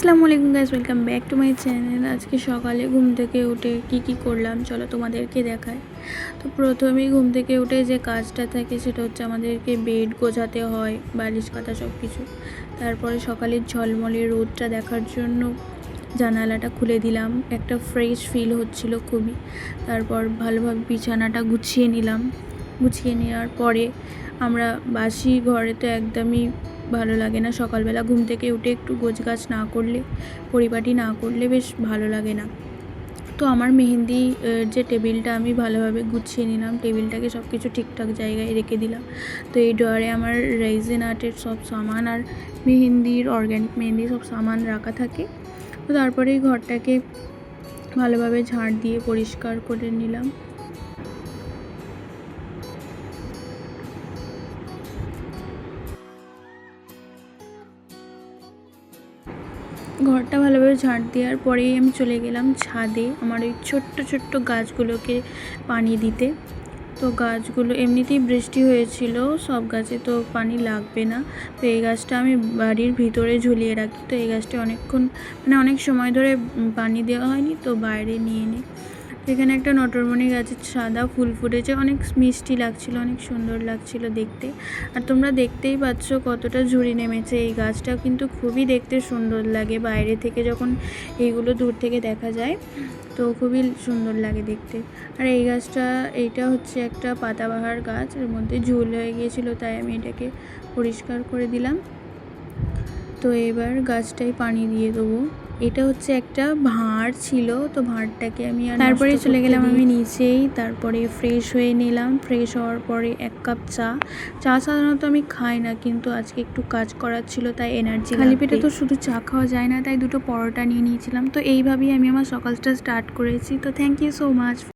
আসসালামু আলাইকুম guys, welcome back to my channel. আজকে সকালে ঘুম থেকে উঠে কি করলাম চলো তোমাদেরকে দেখাই। তো প্রথমেই ঘুম থেকে উঠে যে কাজটা থাকে সেটা হচ্ছে আমাদেরকে বেড গোছাতে হয়, বালিশ কাঁথা সব কিছু। তারপরে সকালের ঝলমলে রোদটা দেখার জন্য জানালাটা খুলে দিলাম, একটা ফ্রেশ ফিল হচ্ছিল খুবই। তারপর ভালোভাবে বিছানাটা গুছিয়ে নিলাম। গুছিয়ে নেওয়ার পরে আমরা বাসি ঘরে তো একদমই ভালো লাগে না, সকালবেলা ঘুম থেকে উঠে একটু গোছগাছ না করলে, পরিপাটি না করলে বেশ ভালো লাগে না। তো আমার মেহেন্দি যে টেবিলটা আমি ভালোভাবে গুছিয়ে নিলাম, টেবিলটাকে সব কিছু ঠিকঠাক জায়গায় রেখে দিলাম। তো এই ড্রয়ারে আমার রেজিন আর্টের সব সামান আর মেহেন্দির অর্গ্যানিক মেহেন্দি সব সামান রাখা থাকে। তো তারপরে এই ঘরটাকে ভালোভাবে ঝাড় দিয়ে পরিষ্কার করে নিলাম। ঘরটা ভালোভাবে ঝাড় দেওয়ার পরেই আমি চলে গেলাম ছাদে আমার ওই ছোট্ট ছোট্ট গাছগুলোকে পানি দিতে। তো গাছগুলো এমনিতেই বৃষ্টি হয়েছিল, সব গাছে তো পানি লাগবে না। তো এই গাছটা আমি বাড়ির ভিতরে ঝুলিয়ে রাখি। তো এই গাছটা অনেক সময় ধরে পানি দেওয়া হয়নি, তো বাইরে নিয়ে নিই। এখানে একটা নটরমণি গাছের সাদা ফুল ফুটেছে, অনেক মিষ্টি লাগছিল, অনেক সুন্দর লাগছিল দেখতে। আর তোমরা দেখতেই পাচ্ছ কতটা ঝুড়ি নেমেছে। এই গাছটা কিন্তু খুবই দেখতে সুন্দর লাগে বাইরে থেকে, যখন এইগুলো দূর থেকে দেখা যায় তো খুবই সুন্দর লাগে দেখতে। আর এই গাছটা, এইটা হচ্ছে একটা পাতাবাহার গাছ, এর মধ্যে ঝুল হয়ে গিয়েছিল, তাই আমি এটাকে পরিষ্কার করে দিলাম। তো এবার গাছটাই পানি দিয়ে দেবো। এটা হচ্ছে একটা ভাঁড় ছিল, তো ভাঁড়টাকে আমি তারপরে চলে গেলাম আমি নিচেই। তারপরে ফ্রেশ হয়ে নিলাম। ফ্রেশ হওয়ার পরে 1 কাপ চা সাধারণত আমি খাই না, কিন্তু আজকে একটু কাজ করার ছিল, তাই এনার্জি, খালি পেটে তো শুধু চা খাওয়া যায় না, তাই 2টো পরোটা নিয়ে নিয়েছিলাম। তো এইভাবেই আমি আমার সকালটা স্টার্ট করেছি। তো থ্যাংক ইউ সো মাচ।